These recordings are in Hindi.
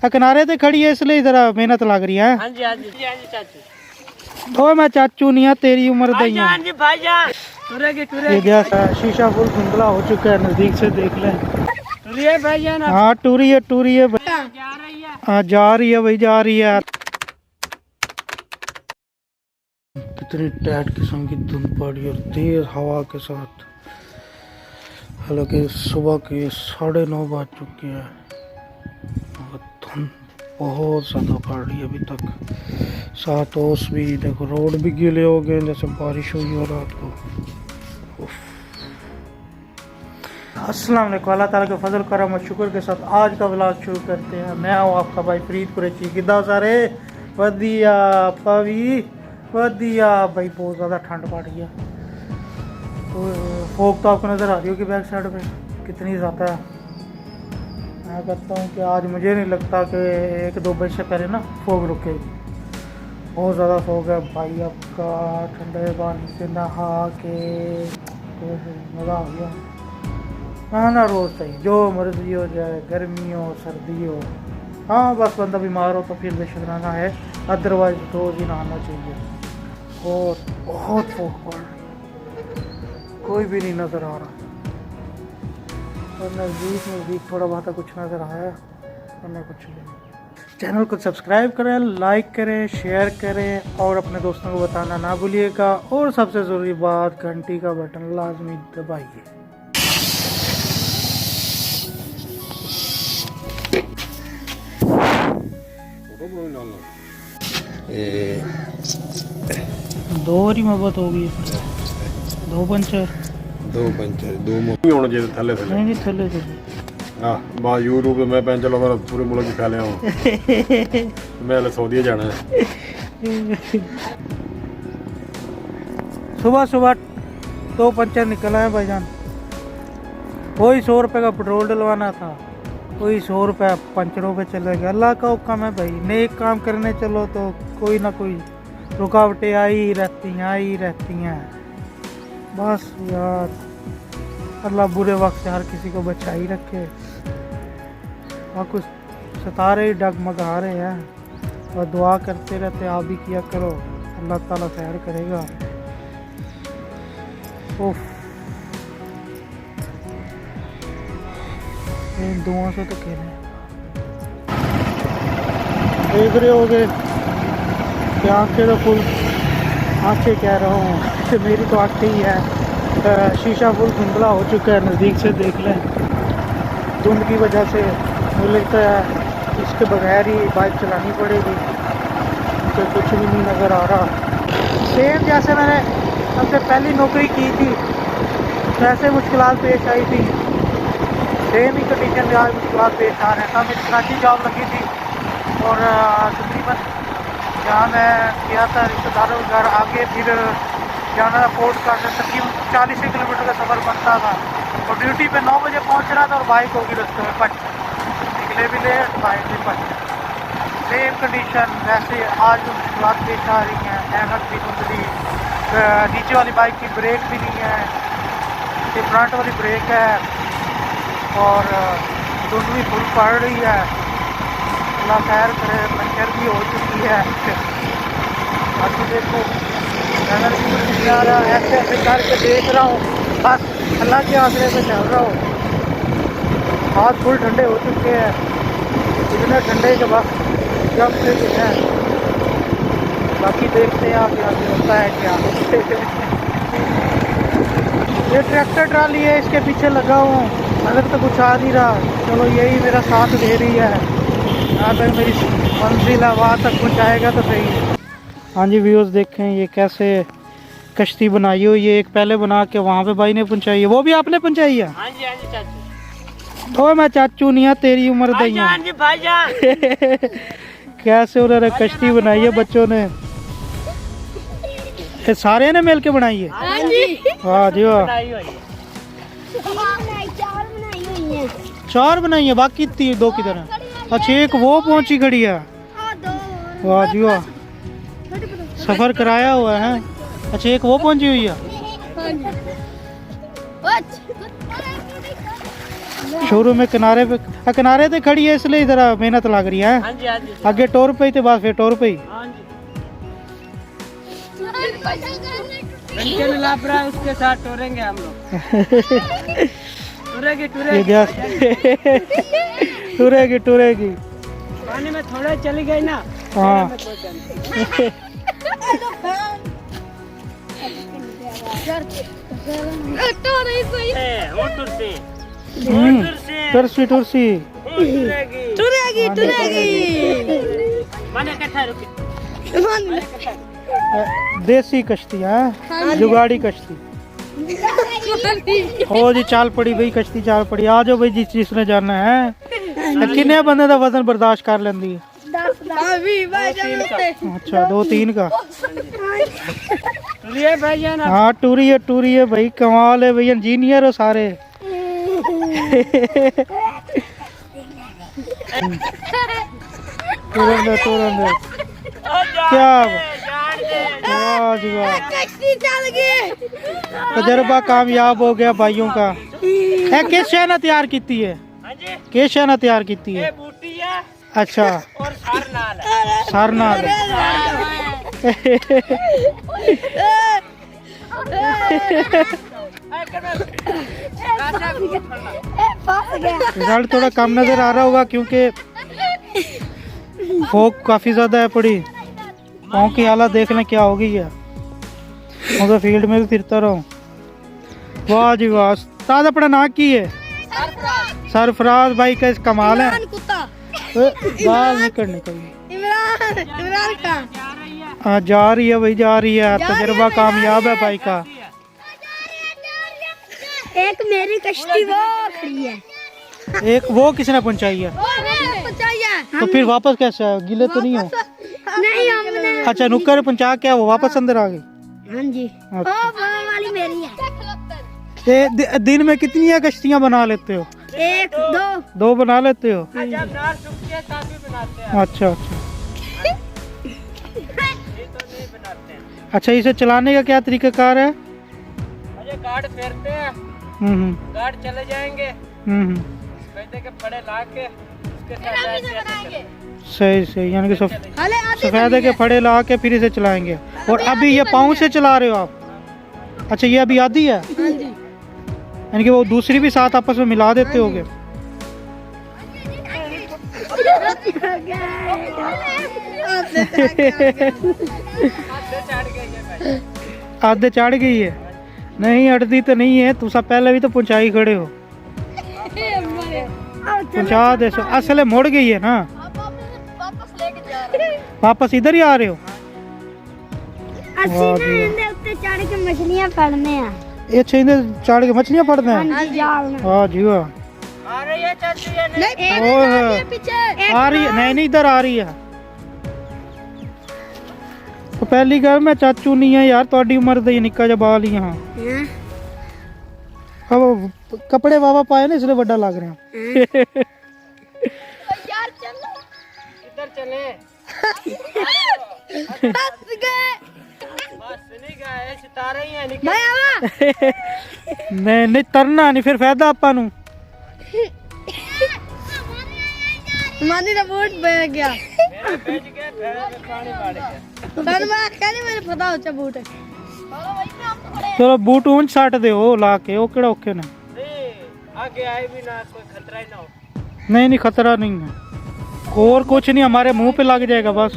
किनारे ते खड़ी है इसलिए जरा मेहनत लग रही है। हाँ जी हाँ जी हाँ जी चाचू। ओ मैं चाचू नहीं है, तेरी उम्र दई है। हाँ जी भाईजान टुरेगी ये टुरेगी गैस शीशा फुल धुंधला हो चुका है, नजदीक से देख ले। टुरिए भाईजान अब हाँ टूरी है जा रही है। हाँ जा रही है भाई, जा रही है। कितनी टाइट किस्म की धुंध पड़ी और तेज हवा के साथ। हालांकि सुबह के 9:30 बज चुके हैं और धुंध बहुत ज़्यादा पड़ रही है अभी तक। साथ ओस भी देखो, रोड भी गीले हो गए जैसे बारिश हुई हो रात को। अस्सलाम वालेकुम, अल्लाह ताला के फजल करम और शुक्र के साथ आज का व्लॉग शुरू करते हैं। मैं हूँ आपका भाई फरीद कुरैशी। किदा सारे वधिया पवी वधिया भाई। बहुत ज़्यादा ठंड पड़ गई है तो फोग तो आपको नज़र आ रही होगी बैक साइड पे कितनी ज़्यादा है। मैं कहता हूँ कि आज मुझे नहीं लगता कि 1-2 बजे से पहले ना फोग रुकेगी। बहुत ज़्यादा फोग है भाई। आपका ठंडे पानी से नहा के तो मज़ा आ गया। नहाना रोज़ सही, जो मर्जी हो जाए, गर्मी हो सर्दी हो। हाँ बस बंदा बीमार हो तो फिर बेशक नहाना है, अदरवाइज रोज़ ही नहाना चाहिए। और बहुत फोग पड़ रही, कोई भी नहीं नज़र आ रहा। और नज़दीक थोड़ा बहुत कुछ नज़र आया वरना कुछ नहीं। चैनल को सब्सक्राइब करें, लाइक करें, शेयर करें और अपने दोस्तों को बताना ना भूलिएगा। और सबसे ज़रूरी बात, घंटी का बटन लाजमी दबाइए। दो बारी मोहब्बत हो गई, 2 पंचर 2 मूवी होने चाहिए थले थले। नहीं थले थे। हाँ बस यूट्यूब पे मैं पैन चलो अगर पूरे मुल्क की फैले हूँ मैं सऊदी जाना है। सुबह सुबह 2 पंचर निकला है भाईजान। वही 100 रुपये का पेट्रोल डलवाना था, वही 100 रुपये पंचरों पे चले गया। अल्लाह का हुक्म है भाई, नेक काम करने चलो तो कोई ना कोई रुकावटें आई रहती हैं। बस यार अल्लाह बुरे वक्त से हर किसी को बचा ही रखे। और कुछ सितारे डगमगा रहे हैं और दुआ करते रहते आप भी किया करो, अल्लाह ताला खैर करेगा। उफ इन दुआओं से तो खेलें। देख रहे हो गए कि आँखें तो फुल, आँखें कह रहा हूँ मेरी तो आँखें ही है। शीशा फुल धुंधला हो चुका है, नज़दीक से देख लें। धुंध की वजह से मुझे लगता है इसके बगैर ही बाइक चलानी पड़ेगी, तो कुछ भी नहीं नज़र आ रहा। सेम जैसे मैंने सबसे पहली नौकरी की थी वैसे मुश्किलात पेश आई थी, सेम ही कंडीशन में आज मुश्किलात पेश आ रहे हैं। तब मेरी कराची जॉब लगी थी और तकरीबन जहाँ मैं गया था रिश्तेदारों के घर, आगे फिर जाना पोर्ट का तकरीबन 40 किलोमीटर का सफ़र बनता था और ड्यूटी पे 9 बजे पहुँच रहा था और बाइक होगी रस्ते में पंचर, निकले भी लेट बाइक भी पंचर। सेम कंडीशन वैसे आज जो मुश्किलात पेश आ रही हैं। एनक भी धुंधली, नीचे वाली बाइक की ब्रेक भी नहीं है, ये फ्रंट वाली ब्रेक है और धुंध भी फुल पड़ रही है। अल्लाह खैर करे, पंचर भी हो चुकी है। बाकी देखो नजर भी कुछ नहीं आ रहा, ऐसे ऐसे करके देख रहा हूँ, बस अल्लाह के आसरे पे चल रहा हूँ। हाथ फुल ठंडे हो चुके हैं, इतने ठंडे के बस जब से जो है। बाकी देखते हैं आगे आगे होता है क्या। ये ट्रैक्टर ट्राली है, इसके पीछे लगा हूँ, नजर तो कुछ आ नहीं रहा। चलो यही मेरा साथ दे रही है, यहाँ तक मेरी मंजिल है वहाँ तक पहुँचाएगा तो सही। हाँ जी व्यूअर्स देखें ये कैसे कश्ती बनाई हुई है। एक पहले बना के वहाँ पे भाई ने पहुँचाई है, वो भी आपने पहुँचाई है। हाँ जी चाचू। ओ मैं चाचू नहीं है, तेरी उम्र दई है। हाँ जी भाईजान कैसे उन्होंने कश्ती बनाई है बच्चों ने, ये सारे ने मिल के बनाई है। हाँ जी वाह जी वाह, बनाई हुई है। 4 बनाई है, बाकी 2 की तरह। अच्छा एक वो पहुंची खड़ी है, वाह जी वाह, सफर कराया हुआ है। अच्छा एक वो पहुंची हुई है। शुरू में किनारे पे किनारे ते खड़ी है इसलिए इधर मेहनत लग रही है। हाँ जी हाँ जी आगे टोर पे ही ते बाद फिर टोर पे ही। हाँ जी पेंशन लाभ रहा है उसके साथ टोरेंगे हम लोग टूरेगी ये टूरेगी गैस टूरेगी टूरेगी। पानी में थोड़ा चली गई ना हाँ में कोई टेंशन नहीं। वो टूरती टुरसी टुरसी टूरेगी माने कथा रुकी देसी कश्ती है, जुगाड़ी कश्ती। ओ जी चाल पड़ी भाई, कश्ती चाल पड़ी। आ जाओ भाई जिसने जाना है। किन्ने बंदे का वजन बर्दाश्त कर लेंदी है? अच्छा 2-3 का। टूरिए भाईजान आप। हाँ टूरी है भाई, कमाल है भाई, इंजीनियर हो सारे। तुरंत क्या वाह जी वाह, तजर्बा कामयाब हो गया भाइयों का। किस शय ने तैयार की है? हाँ जी किस शय ने तैयार की ये है? बूटी है अच्छा और सारनाल है सारनाल है। रिजल्ट थोड़ा कम नजर आ रहा होगा क्योंकि फोक काफी ज्यादा है पड़ी। पाँव की हालत देख लें क्या होगी है। मैं तो फील्ड में भी फिरता रहूं। वाह जी वाह, उस्ताद अपना नाम की है? सरफराज भाई का कमाल है। बाल निकल इमरान का हाँ जा रही है भाई, जा रही है। तजर्बा कामयाब है भाई का। एक मेरी कश्ती वो खड़ी है। एक वो किसने पहुंचाई है? तो फिर वापस कैसे आए? गिले तो नहीं हो? नहीं हमने। अच्छा नुक्कर पहुंचा के वो वापस अंदर आ गई। हाँ जी अच्छा। वो वाली मेरी है। दिन में कितनी कश्तियां बना लेते हो? 1-2 बना लेते हो? जब नार सूखती है तब भी बनाते हैं अच्छा अच्छा ये तो नहीं बनाते हैं। अच्छा, इसे चलाने का क्या तरीकाकार है? अरे गार्ड फेरते हैं हम्म गार्ड चले जाएंगे हम्म कहते के फड़े ला के उसके साथ ऐसे चलेंगे। सही यानी कि सफेदे के फड़े ला के फिर इसे चलाएंगे। और अभी ये पाँव से चला रहे हो आप? अच्छा ये अभी आधी है यानी कि वो दूसरी भी साथ आपस में मिला देते होगे। आधे चढ़ गई है? नहीं अड़ती तो नहीं है, तुसा पहले भी तो पहुंचाई खड़े हो। पहुंचा दे सो असले मुड़ गई है ना? वापस इधर ही आ रहे हो? चढ़ के मछलियाँ पकड़ने हैं। ये छेंदे चढ़ के मछलियाँ पड़ते हैं? हाँ जी वाह। आ रही है चाची ये नहीं आ रही है? नहीं इधर आ रही है। तो पहली गल मैं चाचू नहीं है यार, थोड़ी उम्र दे निक्का जा बाल ही। हाँ अब कपड़े वावा पाए ना इसलिए बड़ा लग रहे हैं। इधर चले बस नहीं गए सितारे ही हैं निकल नहीं तरना नहीं फिर फायदा आपा नू। मानी का बूट बह गया। मेरा भेज के फिर पानी बाढ़ गया कहने मेरे पता होता बूट है। चलो बूट ऊंच साट दे ला के, ओ केड़ा औखे ने। नहीं आगे आए भी ना कोई खतरा ही ना हो नहीं खतरा नहीं है और कुछ नहीं, हमारे मुंह पे लग जाएगा बस।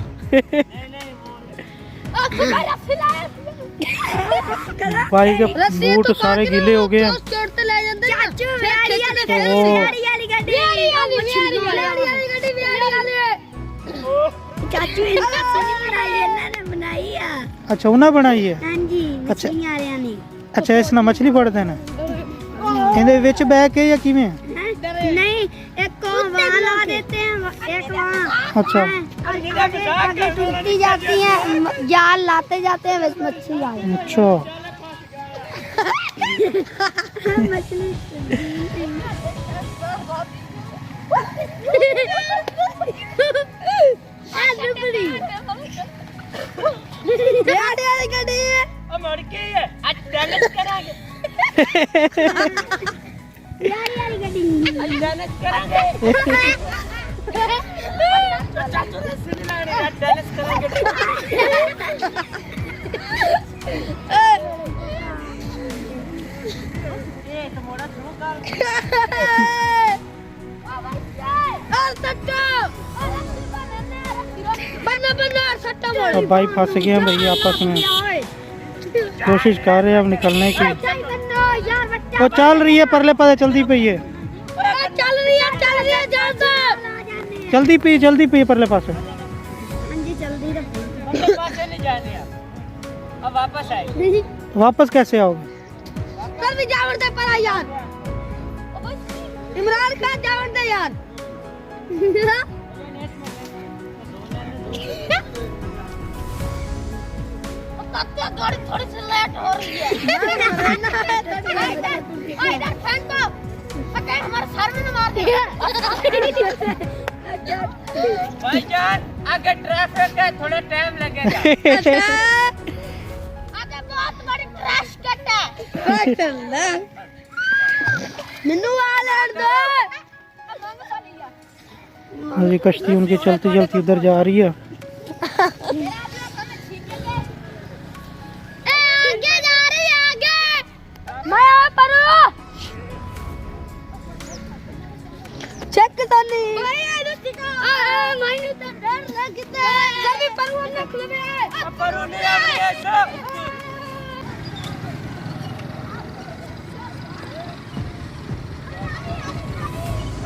भाई के बूट सारे गीले हो गए। चाचू बनाई है। अच्छा उन्हें बनाई है? हाँ जी अच्छा। नहीं अच्छा इस ना मछली पड़ देना इहदे विच बैठ के या किवें? नहीं एक को वहाँ ला देते हैं एक वहाँ। अच्छा आगे टूटती जाती है, जाल लाते जाते हैं मच्छी आ जाती अच्छा है। मछली अब मर के है आज बैलेंस करांगे यारी यारी गड्डी डांस करेंगे चाचू से सीधी लग रही है डांस करेंगे ये तो मोड़ा शुरू कर और सट्टा बन्ना बन्ना सट्टा मोड़ अब भाई फंस गए हैं भैया आपस में, कोशिश कर रहे हैं अब निकलने की। वो चल रही है परले पता चलती पई है, चल रही है जल्दी जल्दी पी परले पास। हाँ जी जल्दी बंदे पास से नहीं जाने अब वापस आए वापस कैसे आओगे? सर भी जावर दे पर यार इमरान खान जावर दे यार गाड़ी थोड़ी सी लेट हो रही है इधर फैन को फटेट हमारे सर में न मार दिया भाईजान आगे ट्रैफिक है थोड़ा टाइम लगेगा आगे बहुत बड़ी क्रैश कट है मिन्नू वाले दो अभी कश्ती उनकी चलती चलती उधर जा रही है। आगे जा रही है आगे मैं पर चेक तो नहीं मैं तो डर लगता है सभी पर वो न खुले पर उन्हें आ गया सब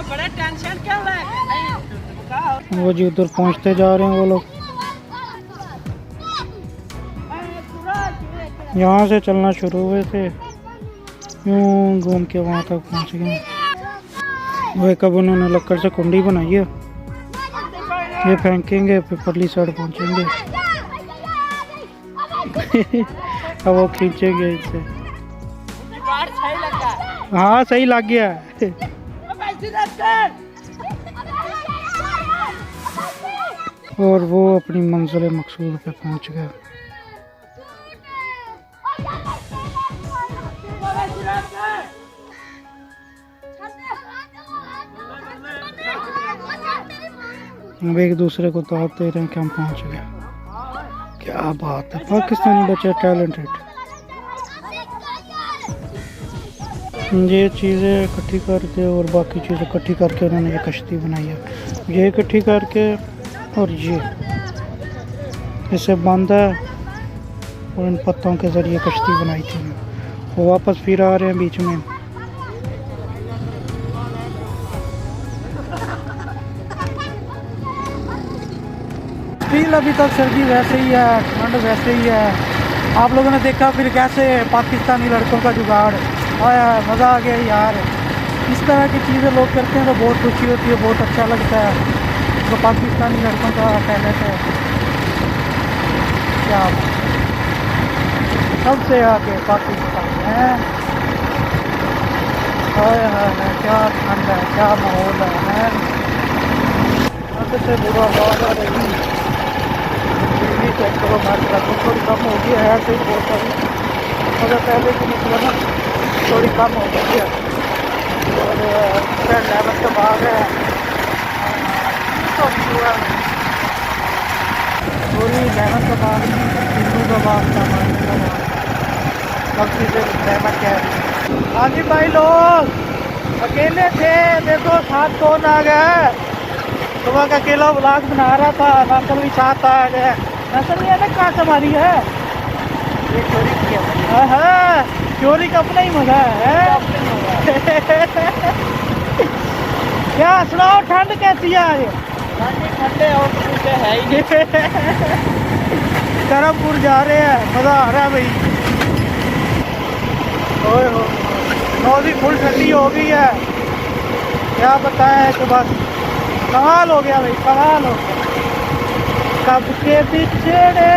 बड़ा टेंशन क्या हुआ है वो जी उधर पहुंचते जा रहे हैं वो लोग। यहाँ से चलना शुरू हुए थे, यूं घूम के वहाँ तक पहुँच गए। वही कब उन्होंने लकड़ से कुंडी बनाई है, ये फेंकेंगे फिर परली साइड पहुँचेंगे अब वो खींचेंगे इससे। हाँ सही लग गया और वो अपनी मंजिल मकसूद पे पहुँच गए। अब एक दूसरे को दावत दे रहे हैं कि हम पहुँच गए। क्या बात है, पाकिस्तानी बच्चे टैलेंटेड। ये चीज़ें इकट्ठी करके और बाकी चीज़ें इकट्ठी करके उन्होंने ये कश्ती बनाई है। ये इकट्ठी करके और ये इसे बांधा और इन पत्तों के ज़रिए कश्ती बनाई थी। वो वापस फिर आ रहे हैं बीच में। फील अभी तक सर्दी वैसे ही है, ठंड वैसे ही है। आप लोगों ने देखा फिर कैसे पाकिस्तानी लड़कों का जुगाड़ आया, मज़ा आ गया यार। इस तरह की चीज़ें लोग करते हैं तो बहुत खुशी होती है, बहुत अच्छा लगता है। तो पाकिस्तानी लड़कों का टैलेंट है क्या, सबसे आगे पाकिस्तान है। क्या ठंड है, क्या माहौल है। सबसे बुरा हाल है चेक मात्रा तो थोड़ी कम हो गई है, ऐसे ही बहुत सारी मगर पहले की मतलब ना थोड़ी कम हो गई है। और 11 के बाद है पूरी 11 के बाद हिंदू का बाद का सब चीज़ें रहमत है। हाँ जी भाई लोग अकेले थे, देखो साथ कौन आ गया। सुबह का अकेला व्लॉग बना रहा था, नसल भी साथ आ गया। नसल नहीं है ना, कहाँ से हमारी है ये चोरी की है। हाँ चोरी का अपना ही मजा है। क्या सुनाओ, ठंड कैसी है आज? ठंडे और कुछ है ही नहीं। करमपुर जा रहे हैं, मज़ा आ रहा है भाई। ओए हो नौजी फुल ठंडी हो गई है, क्या बताएं कि बस कमाल हो गया भाई, कमाल हो गया। कब के बिछड़े